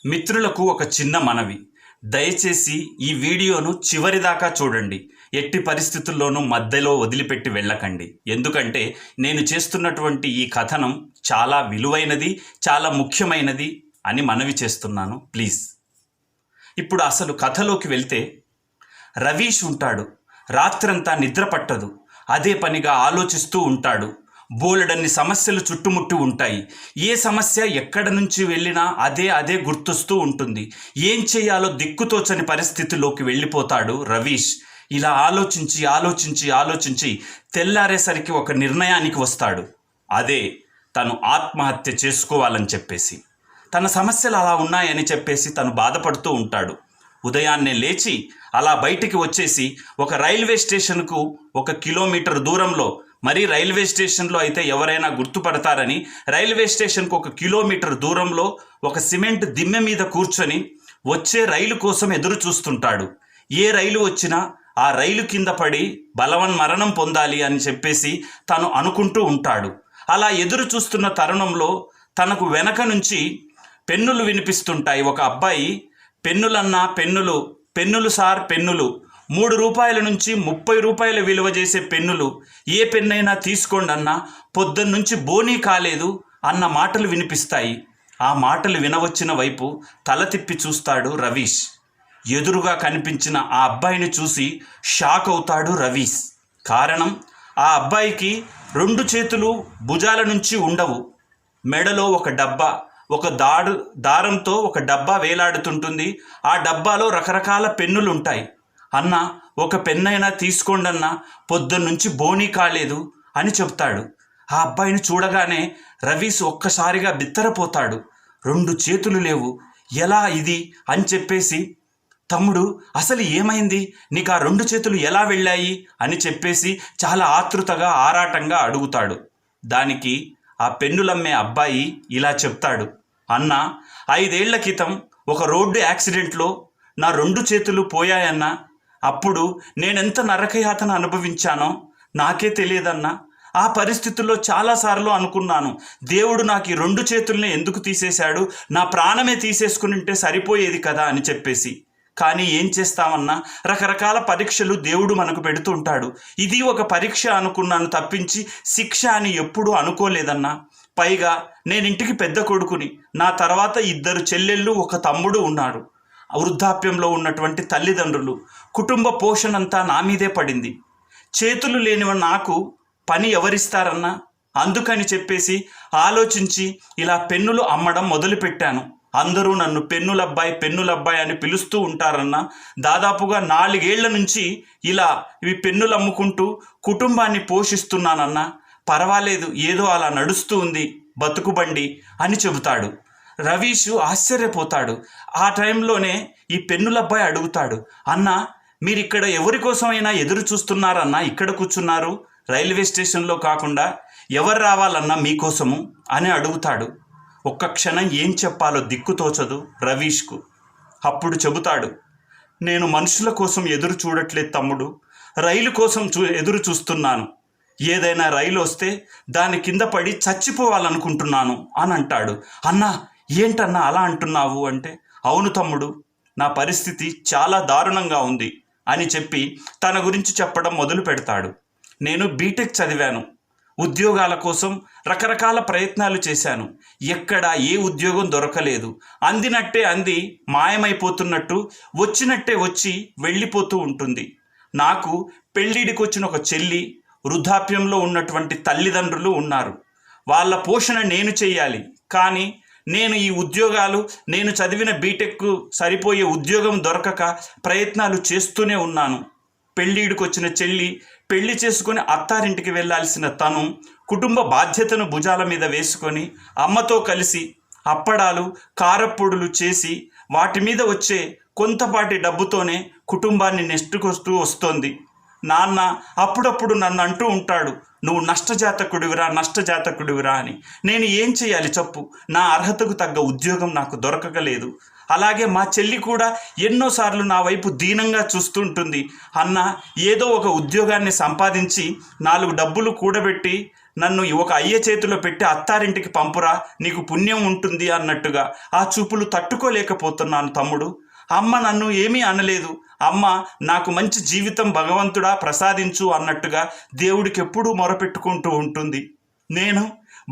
మిత్రులకు ఒక చిన్న మనవి. దయచేసి ఈ వీడియోను చివరిదాకా చూడండి. ఎట్టి పరిస్థితుల్లోనూ మధ్యలో వదిలిపెట్టి వెళ్ళకండి. ఎందుకంటే నేను చేస్తున్నటువంటి ఈ కథనం చాలా విలువైనది, చాలా ముఖ్యమైనది అని మనవి చేస్తున్నాను. ప్లీజ్. ఇప్పుడు అసలు కథలోకి వెళ్తే, రవీష్ ఉంటాడు. రాత్రంతా నిద్ర పట్టదు. అదే పనిగా ఆలోచిస్తూ ఉంటాడు. బోలెడన్ని సమస్యలు చుట్టుముట్టి ఉంటాయి. ఏ సమస్య ఎక్కడ నుంచి వెళ్ళినా అదే గుర్తొస్తూ ఉంటుంది. ఏం చేయాలో దిక్కుతోచని పరిస్థితిలోకి వెళ్ళిపోతాడు రవీష్. ఇలా ఆలోచించి తెల్లారేసరికి ఒక నిర్ణయానికి వస్తాడు. అదే తను ఆత్మహత్య చేసుకోవాలని చెప్పేసి. తన సమస్యలు అలా ఉన్నాయని చెప్పేసి తను బాధపడుతూ ఉంటాడు. ఉదయాన్నే లేచి అలా బయటికి వచ్చేసి ఒక రైల్వే స్టేషన్కు 1 కిలోమీటర్ దూరంలో, మరి రైల్వే స్టేషన్లో అయితే ఎవరైనా గుర్తుపడతారని రైల్వే స్టేషన్కు 1 కిలోమీటర్ దూరంలో ఒక సిమెంట్ దిమ్మె మీద కూర్చొని వచ్చే రైలు కోసం ఎదురు చూస్తుంటాడు. ఏ రైలు వచ్చినా ఆ రైలు కింద పడి బలవన్మరణం పొందాలి అని చెప్పేసి తను అనుకుంటూ ఉంటాడు. అలా ఎదురు చూస్తున్న తరుణంలో తనకు వెనక నుంచి పెన్నులు వినిపిస్తుంటాయి. ఒక అబ్బాయి, పెన్నులన్నా పెన్నులు సార్, పెన్నులు 3 రూపాయల నుంచి 30 రూపాయల విలువ చేసే పెన్నులు, ఏ పెన్నైనా తీసుకోండి అన్నా, పొద్దున్నుంచి బోనీ కాలేదు అన్న మాటలు వినిపిస్తాయి. ఆ మాటలు వినవచ్చిన వైపు తల తిప్పి చూస్తాడు రవీష్. ఎదురుగా కనిపించిన ఆ అబ్బాయిని చూసి షాక్ అవుతాడు రవీష్. కారణం, ఆ అబ్బాయికి 2 చేతులు భుజాల నుంచి ఉండవు. మెడలో ఒక డబ్బా, ఒక దారంతో ఒక డబ్బా వేలాడుతుంటుంది. ఆ డబ్బాలో రకరకాల పెన్నులు ఉంటాయి. అన్న, ఒక పెన్నైనా తీసుకోండి అన్న, పొద్దున్నుంచి బోనీ కాలేదు అని చెప్తాడు. ఆ అబ్బాయిని చూడగానే రవీష్ ఒక్కసారిగా బిత్తరపోతాడు. 2 చేతులు లేవు, ఎలా ఇది అని చెప్పేసి, తమ్ముడు అసలు ఏమైంది, నీకు ఆ 2 చేతులు ఎలా వెళ్ళాయి అని చెప్పేసి చాలా ఆతృతగా ఆరాటంగా అడుగుతాడు. దానికి ఆ పెన్నులమ్మే అబ్బాయి ఇలా చెప్తాడు. అన్న, 5 ఏళ్ల క్రితం ఒక రోడ్డు యాక్సిడెంట్లో నా 2 చేతులు పోయాయన్నా. అప్పుడు నేనెంత నరకయాతన అనుభవించానో నాకే తెలియదన్నా. ఆ పరిస్థితుల్లో చాలాసార్లు అనుకున్నాను, దేవుడు నాకు ఈ 2 చేతుల్ని ఎందుకు తీసేశాడు, నా ప్రాణమే తీసేసుకుని ఉంటే సరిపోయేది కదా అని చెప్పేసి. కానీ ఏం చేస్తామన్నా, రకరకాల పరీక్షలు దేవుడు మనకు పెడుతూ ఉంటాడు. ఇది ఒక పరీక్ష అనుకున్నాను తప్పించి శిక్ష అని ఎప్పుడూ అనుకోలేదన్నా. పైగా నేనింటికి పెద్ద కొడుకుని, నా తర్వాత 2 చెల్లెళ్ళు, ఒక తమ్ముడు ఉన్నారు. వృద్ధాప్యంలో ఉన్నటువంటి తల్లిదండ్రులు, కుటుంబ పోషణంతా నా మీదే పడింది. చేతులు లేనివ నాకు పని ఎవరిస్తారన్నా? అందుకని చెప్పేసి ఆలోచించి ఇలా పెన్నులు అమ్మడం మొదలుపెట్టాను. అందరూ నన్ను పెన్నులబ్బాయి అని పిలుస్తూ ఉంటారన్నా. దాదాపుగా 4 ఏళ్ల నుంచి ఇలా ఇవి పెన్నులు అమ్ముకుంటూ కుటుంబాన్ని పోషిస్తున్నానన్నా. పర్వాలేదు, ఏదో అలా నడుస్తూ ఉంది బతుకుబండి అని చెబుతాడు. రవీష్ ఆశ్చర్యపోతాడు. ఆ టైంలోనే ఈ పెన్నులబ్బాయి అడుగుతాడు, అన్న, మీరు ఇక్కడ ఎవరి కోసమైనా ఎదురు చూస్తున్నారన్నా? ఇక్కడ కూర్చున్నారు, రైల్వే స్టేషన్లో కాకుండా ఎవరు రావాలన్నా మీకోసము అని అడుగుతాడు. ఒక్క క్షణం ఏం చెప్పాలో దిక్కుతోచదు రవీష్కు. అప్పుడు చెబుతాడు, నేను మనుషుల కోసం ఎదురు చూడట్లేదు తమ్ముడు, రైలు కోసం ఎదురు చూస్తున్నాను. ఏదైనా రైలు వస్తే దాని కింద పడి చచ్చిపోవాలనుకుంటున్నాను అని అంటాడు. అన్నా, ఏంటన్నా అలా అంటున్నావు అంటే, అవును తమ్ముడు, నా పరిస్థితి చాలా దారుణంగా ఉంది అని చెప్పి తన గురించి చెప్పడం మొదలు పెడతాడు. నేను బీటెక్ చదివాను. ఉద్యోగాల కోసం రకరకాల ప్రయత్నాలు చేశాను. ఎక్కడ ఏ ఉద్యోగం దొరకలేదు. అందినట్టే అంది మాయమైపోతున్నట్టు, వచ్చినట్టే వచ్చి వెళ్ళిపోతూ ఉంటుంది. నాకు పెళ్ళిడికి వచ్చిన ఒక చెల్లి, వృద్ధాప్యంలో ఉన్నటువంటి తల్లిదండ్రులు ఉన్నారు. వాళ్ళ పోషణ నేను చేయాలి. కానీ నేను ఈ ఉద్యోగాలు, నేను చదివిన బీటెక్ సరిపోయే ఉద్యోగం దొరకక ప్రయత్నాలు చేస్తూనే ఉన్నాను. పెళ్ళిడికి వచ్చిన చెల్లి పెళ్లి చేసుకొని అత్తారింటికి వెళ్ళాల్సిన తను కుటుంబ బాధ్యతను భుజాల మీద వేసుకొని అమ్మతో కలిసి అప్పడాలు, కారప్పొడులు చేసి వాటి మీద వచ్చే కొంతపాటి డబ్బుతోనే కుటుంబాన్ని నెట్టుకొస్తూ వస్తోంది. నాన్న అప్పుడప్పుడు నన్ను అంటూ ఉంటాడు, నువ్వు నష్టజాతకుడివిరా అని. నేను ఏం చేయాలి చెప్పు? నా అర్హతకు తగ్గ ఉద్యోగం నాకు దొరకలేదు. అలాగే మా చెల్లి కూడా ఎన్నోసార్లు నా వైపు దీనంగా చూస్తుంటుంది. అన్న, ఏదో ఒక ఉద్యోగాన్ని సంపాదించి 4 డబ్బులు కూడబెట్టి నన్ను ఒక అయ్య చేతిలో పెట్టి అత్తారింటికి పంపురా, నీకు పుణ్యం ఉంటుంది అన్నట్టుగా ఆ చూపులు తట్టుకోలేకపోతున్నాను తమ్ముడు. అమ్మ నన్ను ఏమీ అనలేదు. అమ్మ నాకు మంచి జీవితం భగవంతుడా ప్రసాదించు అన్నట్టుగా దేవుడికి ఎప్పుడూ మొరపెట్టుకుంటూ ఉంటుంది. నేను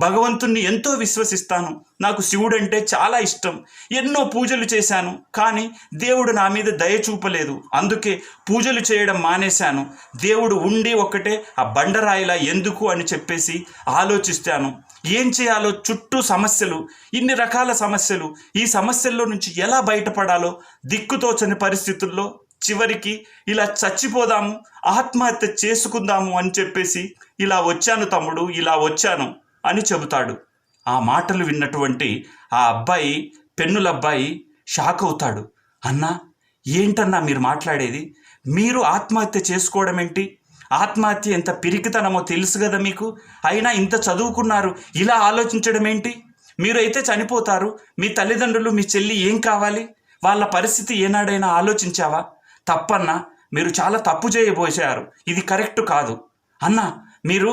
భగవంతుణ్ణి ఎంతో విశ్వసిస్తాను. నాకు శివుడంటే చాలా ఇష్టం. ఎన్నో పూజలు చేశాను, కానీ దేవుడు నా మీద దయ చూపలేదు. అందుకే పూజలు చేయడం మానేశాను. దేవుడు ఉండి ఒక్కటే ఆ బండరాయిలా ఎందుకు అని చెప్పేసి ఆలోచిస్తాను. ఏం చేయాలో చుట్టూ సమస్యలు, ఇన్ని రకాల సమస్యలు. ఈ సమస్యల్లో నుంచి ఎలా బయటపడాలో దిక్కుతోచని పరిస్థితుల్లో చివరికి ఇలా చచ్చిపోదాము, ఆత్మహత్య చేసుకుందాము అని చెప్పేసి ఇలా వచ్చాను తమ్ముడు, ఇలా వచ్చాను అని చెబుతాడు. ఆ మాటలు విన్నటువంటి ఆ అబ్బాయి, పెన్నుల అబ్బాయి షాక్ అవుతాడు. అన్నా, ఏంటన్నా మీరు మాట్లాడేది? మీరు ఆత్మహత్య చేసుకోవడం ఏంటి? ఆత్మహత్య ఎంత పిరికితనమో తెలుసు కదా మీకు. అయినా ఇంత చదువుకున్నారు, ఇలా ఆలోచించడం ఏంటి? మీరు అయితే చనిపోతారు. మీ తల్లిదండ్రులు, మీ చెల్లి ఏం కావాలి? వాళ్ళ పరిస్థితి ఏనాడైనా ఆలోచించావా? తప్పన్నా, మీరు చాలా తప్పు చేయబోసారు. ఇది కరెక్ట్ కాదు. అన్నా, మీరు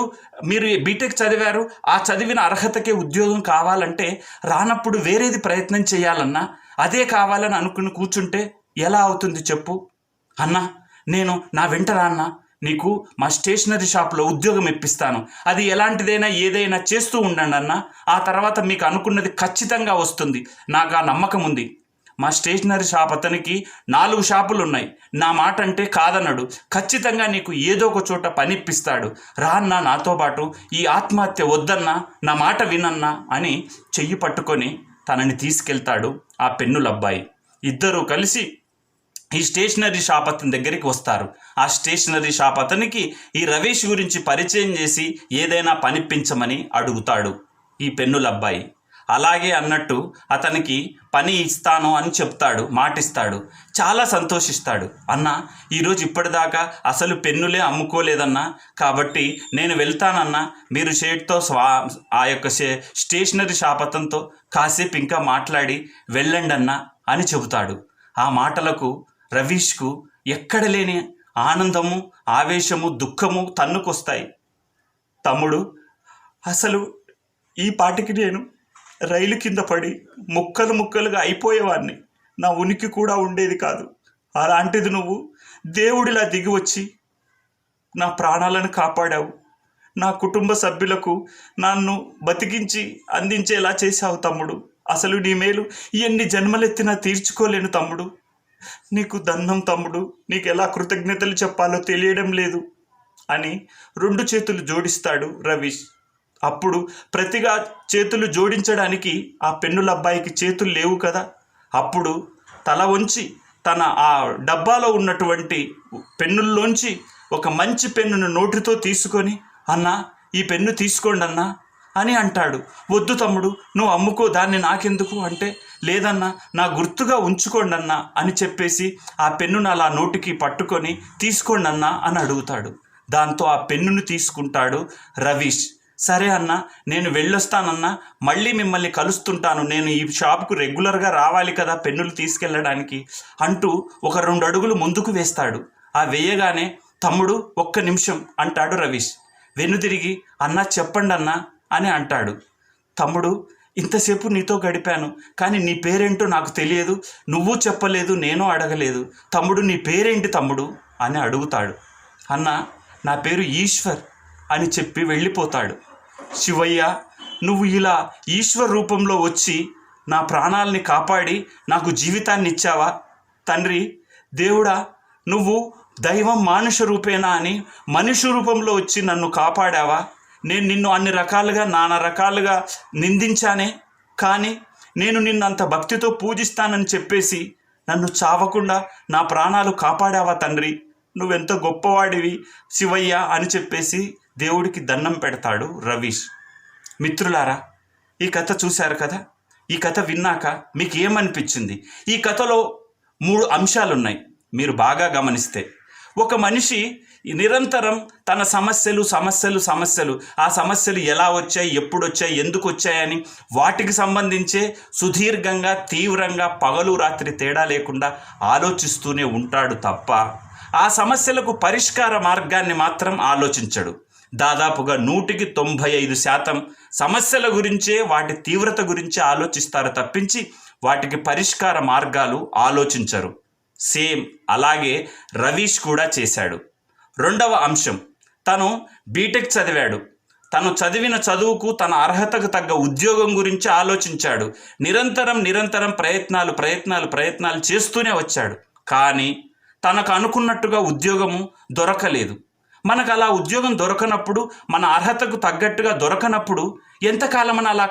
బీటెక్ చదివారు, ఆ చదివిన అర్హతకే ఉద్యోగం కావాలంటే రానప్పుడు వేరేది ప్రయత్నం చేయాలన్నా. అదే కావాలని అనుకుని కూర్చుంటే ఎలా అవుతుంది చెప్పు? అన్నా, నేను నా వెంట రాన్నా, నీకు మా స్టేషనరీ షాప్లో ఉద్యోగం ఇప్పిస్తాను. అది ఎలాంటిదైనా ఏదైనా చేస్తూ ఉండండి అన్న. ఆ తర్వాత మీకు అనుకున్నది ఖచ్చితంగా వస్తుంది. నాకు ఆ నమ్మకం ఉంది. మా స్టేషనరీ షాప్ అతనికి 4 షాపులు ఉన్నాయి. నా మాట అంటే కాదన్నాడు. ఖచ్చితంగా నీకు ఏదో ఒక చోట పనిప్పిస్తాడు. రా అన్నా, నాతో పాటు. ఈ ఆత్మహత్య వద్దన్నా, నా మాట వినన్నా అని చెయ్యి పట్టుకొని తనని తీసుకెళ్తాడు ఆ పెన్నుల అబ్బాయి. ఇద్దరూ కలిసి ఈ స్టేషనరీ షాప్ అతని దగ్గరికి వస్తారు. ఆ స్టేషనరీ షాప్ అతనికి ఈ రవీష్ గురించి పరిచయం చేసి ఏదైనా పనిపించమని అడుగుతాడు ఈ పెన్నుల అబ్బాయి. అలాగే అన్నట్టు అతనికి పని ఇస్తాను అని చెప్తాడు, మాటిస్తాడు. చాలా సంతోషిస్తాడు. అన్న, ఈరోజు ఇప్పటిదాకా అసలు పెన్నులే అమ్ముకోలేదన్నా, కాబట్టి నేను వెళ్తానన్నా. మీరు షేట్తో ఆ యొక్క స్టేషనరీ షాప్ అతనితో కాసేపు ఇంకా మాట్లాడి వెళ్ళండి అన్నా అని చెబుతాడు. ఆ మాటలకు రవీష్కు ఎక్కడ లేని ఆనందము, ఆవేశము, దుఃఖము తన్నుకొస్తాయి. తమ్ముడు, అసలు ఈ పాటికి నేను రైలు కింద పడి ముక్కలు ముక్కలుగా అయిపోయేవాడిని. నా ఉనికి కూడా ఉండేది కాదు. అలాంటిది నువ్వు దేవుడిలా దిగి వచ్చి నా ప్రాణాలను కాపాడావు. నా కుటుంబ సభ్యులకు నన్ను బతికించి అందించేలా చేశావు తమ్ముడు. అసలు నీ మేలు ఎన్ని జన్మలెత్తినా తీర్చుకోలేను తమ్ముడు. నీకు దండం తమ్ముడు. నీకు ఎలా కృతజ్ఞతలు చెప్పాలో తెలియడం లేదు అని 2 చేతులు జోడిస్తాడు రవీష్. అప్పుడు ప్రతిగా చేతులు జోడించడానికి ఆ పెన్నుల అబ్బాయికి చేతులు లేవు కదా. అప్పుడు తల వంచి తన ఆ డబ్బాలో ఉన్నటువంటి పెన్నుల్లోంచి ఒక మంచి పెన్నును నోటితో తీసుకొని, అన్నా, ఈ పెన్ను తీసుకోండి అన్నా అని అంటాడు. వద్దు తమ్ముడు, నువ్వు అమ్ముకో, దాన్ని నాకెందుకు అంటే, లేదన్నా, నా గుర్తుగా ఉంచుకోండి అన్నా అని చెప్పేసి ఆ పెన్నును అలా నోటికి పట్టుకొని తీసుకోండి అన్నా అని అడుగుతాడు. దాంతో ఆ పెన్నును తీసుకుంటాడు రవీష్. సరే అన్న, నేను వెళ్ళొస్తానన్నా, మళ్ళీ మిమ్మల్ని కలుస్తుంటాను. నేను ఈ షాప్కు రెగ్యులర్గా రావాలి కదా పెన్నులు తీసుకెళ్ళడానికి అంటూ ఒక 2 అడుగులు ముందుకు వేస్తాడు. ఆ వేయగానే, తమ్ముడు ఒక్క నిమిషం అంటాడు రవీష్. వెనుదిరిగి, అన్నా చెప్పండి అన్నా అని అంటాడు. తమ్ముడు, ఇంతసేపు నీతో గడిపాను, కానీ నీ పేరేంటో నాకు తెలియదు. నువ్వు చెప్పలేదు, నేను అడగలేదు. తమ్ముడు, నీ పేరేంటి తమ్ముడు అని అడుగుతాడు. అన్న, నా పేరు ఈశ్వర్ అని చెప్పి వెళ్ళిపోతాడు. శివయ్య, నువ్వు ఇలా ఈశ్వర్ రూపంలో వచ్చి నా ప్రాణాలని కాపాడి నాకు జీవితాన్ని ఇచ్చావా? తండ్రి దేవుడా, నువ్వు దైవం మానుష రూపేనా అని మనుష్య రూపంలో వచ్చి నన్ను కాపాడావా? నేను నిన్ను అన్ని రకాలుగా, నానా రకాలుగా నిందించానే, కానీ నేను నిన్ను అంత భక్తితో పూజిస్తానని చెప్పేసి నన్ను చావకుండా నా ప్రాణాలు కాపాడావా తండ్రి? నువ్వెంత గొప్పవాడివి శివయ్య అని చెప్పేసి దేవుడికి దండం పెడతాడు రవీష్. మిత్రులారా, ఈ కథ చూశారు కదా. ఈ కథ విన్నాక మీకు ఏమనిపించింది? ఈ కథలో 3 అంశాలున్నాయి. మీరు బాగా గమనిస్తే, ఒక మనిషి నిరంతరం తన సమస్యలు సమస్యలు సమస్యలు ఆ సమస్యలు ఎలా వచ్చాయి, ఎప్పుడు వచ్చాయి, ఎందుకు వచ్చాయని వాటికి సంబంధించే సుదీర్ఘంగా, తీవ్రంగా, పగలు రాత్రి తేడా లేకుండా ఆలోచిస్తూనే ఉంటాడు తప్ప ఆ సమస్యలకు పరిష్కార మార్గాన్ని మాత్రం ఆలోచించడు. దాదాపుగా 195% సమస్యల గురించే, వాటి తీవ్రత గురించి ఆలోచిస్తారు తప్పించి వాటికి పరిష్కార మార్గాలు ఆలోచించరు. సేమ్ అలాగే రవీష్ కూడా చేశాడు. రెండవ అంశం, తను బీటెక్ చదివాడు. తను చదివిన చదువుకు, తన అర్హతకు తగ్గ ఉద్యోగం గురించి ఆలోచించాడు. నిరంతరం ప్రయత్నాలు చేస్తూనే వచ్చాడు. కానీ తనకు అనుకున్నట్టుగా ఉద్యోగము దొరకలేదు. మనకు అలా ఉద్యోగం దొరకనప్పుడు, మన అర్హతకు తగ్గట్టుగా దొరకనప్పుడు ఎంతకాలం అలా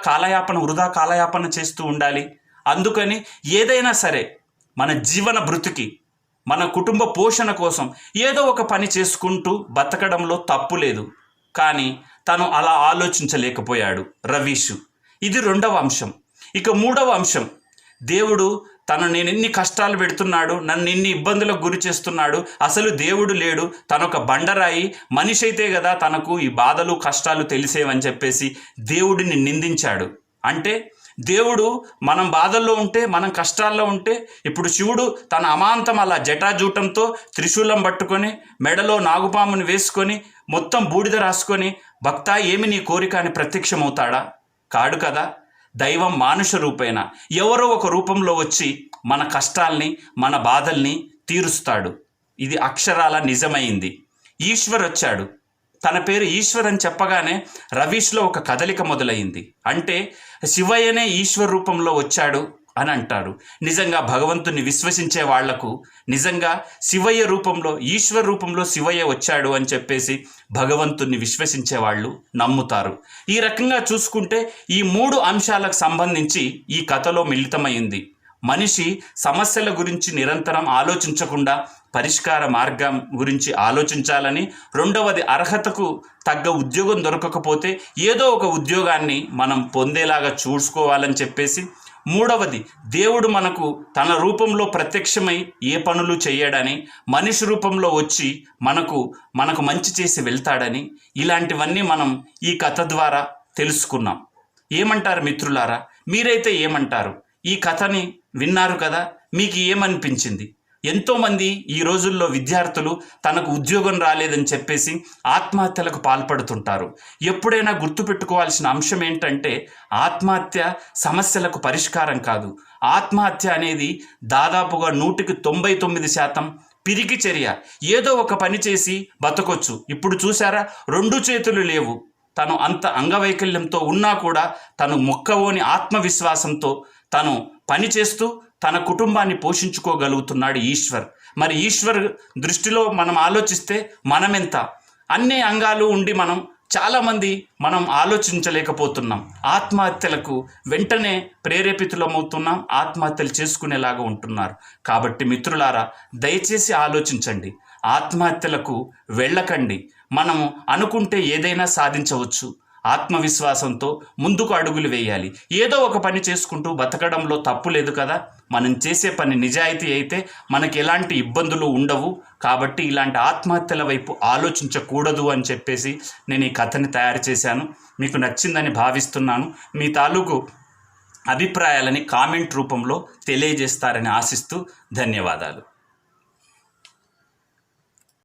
వృధా కాలయాపన చేస్తూ ఉండాలి? అందుకని ఏదైనా సరే మన జీవన భృతికి, మన కుటుంబ పోషణ కోసం ఏదో ఒక పని చేసుకుంటూ బతకడంలో తప్పు లేదు. కానీ తను అలా ఆలోచించలేకపోయాడు రవీష్. ఇది రెండవ అంశం. ఇక మూడవ అంశం, దేవుడు నేను ఎన్ని కష్టాలు పెడుతున్నాడు, నన్ను ఎన్ని ఇబ్బందులకు గురి చేస్తున్నాడు, అసలు దేవుడు లేడు, తనొక బండరాయి, మనిషి అయితే కదా తనకు ఈ బాధలు కష్టాలు తెలిసేవని చెప్పేసి దేవుడిని నిందించాడు. అంటే దేవుడు మనం బాధల్లో ఉంటే, మనం కష్టాల్లో ఉంటే, ఇప్పుడు శివుడు తన అమాంతం అలా జటాజూటంతో త్రిశూలం పట్టుకొని, మెడలో నాగుపాముని వేసుకొని, మొత్తం బూడిద రాసుకొని, భక్తా ఏమి నీ కోరిక అని ప్రత్యక్షమవుతాడా? కాడు కదా. దైవం మానుష రూపేణ ఎవరో ఒక రూపంలో వచ్చి మన కష్టాల్ని, మన బాధల్ని తీరుస్తాడు. ఇది అక్షరాల నిజమైంది. ఈశ్వర్ వచ్చాడు. తన పేరు ఈశ్వర్ అని చెప్పగానే రవీష్లో ఒక కదలిక మొదలైంది. అంటే శివయ్యనే ఈశ్వర్ రూపంలో వచ్చాడు అని అంటారు. నిజంగా భగవంతుని విశ్వసించే వాళ్లకు నిజంగా శివయ్య రూపంలో, ఈశ్వర్ రూపంలో శివయ్య వచ్చాడు అని చెప్పేసి భగవంతుని విశ్వసించే వాళ్ళు నమ్ముతారు. ఈ రకంగా చూసుకుంటే ఈ 3 అంశాలకు సంబంధించి ఈ కథలో మిళితమైంది. మనిషి సమస్యల గురించి నిరంతరం ఆలోచించకుండా పరిష్కార మార్గం గురించి ఆలోచించాలని, రెండవది అర్హతకు తగ్గ ఉద్యోగం దొరకకపోతే ఏదో ఒక ఉద్యోగాన్ని మనం పొందేలాగా చూసుకోవాలని చెప్పేసి, మూడవది దేవుడు మనకు తన రూపంలో ప్రత్యక్షమై ఏ పనులు చేయడని, మనిషి రూపంలో వచ్చి మనకు మంచి చేసి వెళ్తాడని, ఇలాంటివన్నీ మనం ఈ కథ ద్వారా తెలుసుకున్నాం. ఏమంటారు మిత్రులారా? మీరైతే ఏమంటారు? ఈ కథని విన్నారు కదా, మీకు ఏమనిపించింది? ఎంతోమంది ఈ రోజుల్లో విద్యార్థులు తనకు ఉద్యోగం రాలేదని చెప్పేసి ఆత్మహత్యలకు పాల్పడుతుంటారు. ఎప్పుడైనా గుర్తుపెట్టుకోవాల్సిన అంశం ఏంటంటే, ఆత్మహత్య సమస్యలకు పరిష్కారం కాదు. ఆత్మహత్య అనేది దాదాపుగా 199% పిరికి చర్య. ఏదో ఒక పని చేసి బతకొచ్చు. ఇప్పుడు చూసారా, 2 చేతులు లేవు, తను అంత అంగవైకల్యంతో ఉన్నా కూడా తను మొక్కవోని ఆత్మవిశ్వాసంతో తను పని చేస్తూ తన కుటుంబాన్ని పోషించుకోగలుగుతున్నాడు ఈశ్వర్. మరి ఈశ్వర్ దృష్టిలో మనం ఆలోచిస్తే మనమెంత? అన్ని అంగాలు ఉండి చాలామంది ఆలోచించలేకపోతున్నాం. ఆత్మహత్యలకు వెంటనే ప్రేరేపితులమవుతున్నాం, ఆత్మహత్యలు చేసుకునేలాగా ఉంటున్నారు. కాబట్టి మిత్రులారా, దయచేసి ఆలోచించండి, ఆత్మహత్యలకు వెళ్ళకండి. మనము అనుకుంటే ఏదైనా సాధించవచ్చు. ఆత్మవిశ్వాసంతో ముందుకు అడుగులు వేయాలి. ఏదో ఒక పని చేసుకుంటూ బతకడంలో తప్పు లేదు కదా. మనం చేసే పని నిజాయితీ అయితే మనకి ఎలాంటి ఇబ్బందులు ఉండవు. కాబట్టి ఇలాంటి ఆత్మహత్యల వైపు ఆలోచించకూడదు అని చెప్పేసి నేను ఈ కథని తయారు చేశాను. మీకు నచ్చిందని భావిస్తున్నాను. మీ తాలూకు అభిప్రాయాలని కామెంట్ రూపంలో తెలియజేస్తారని ఆశిస్తూ ధన్యవాదాలు.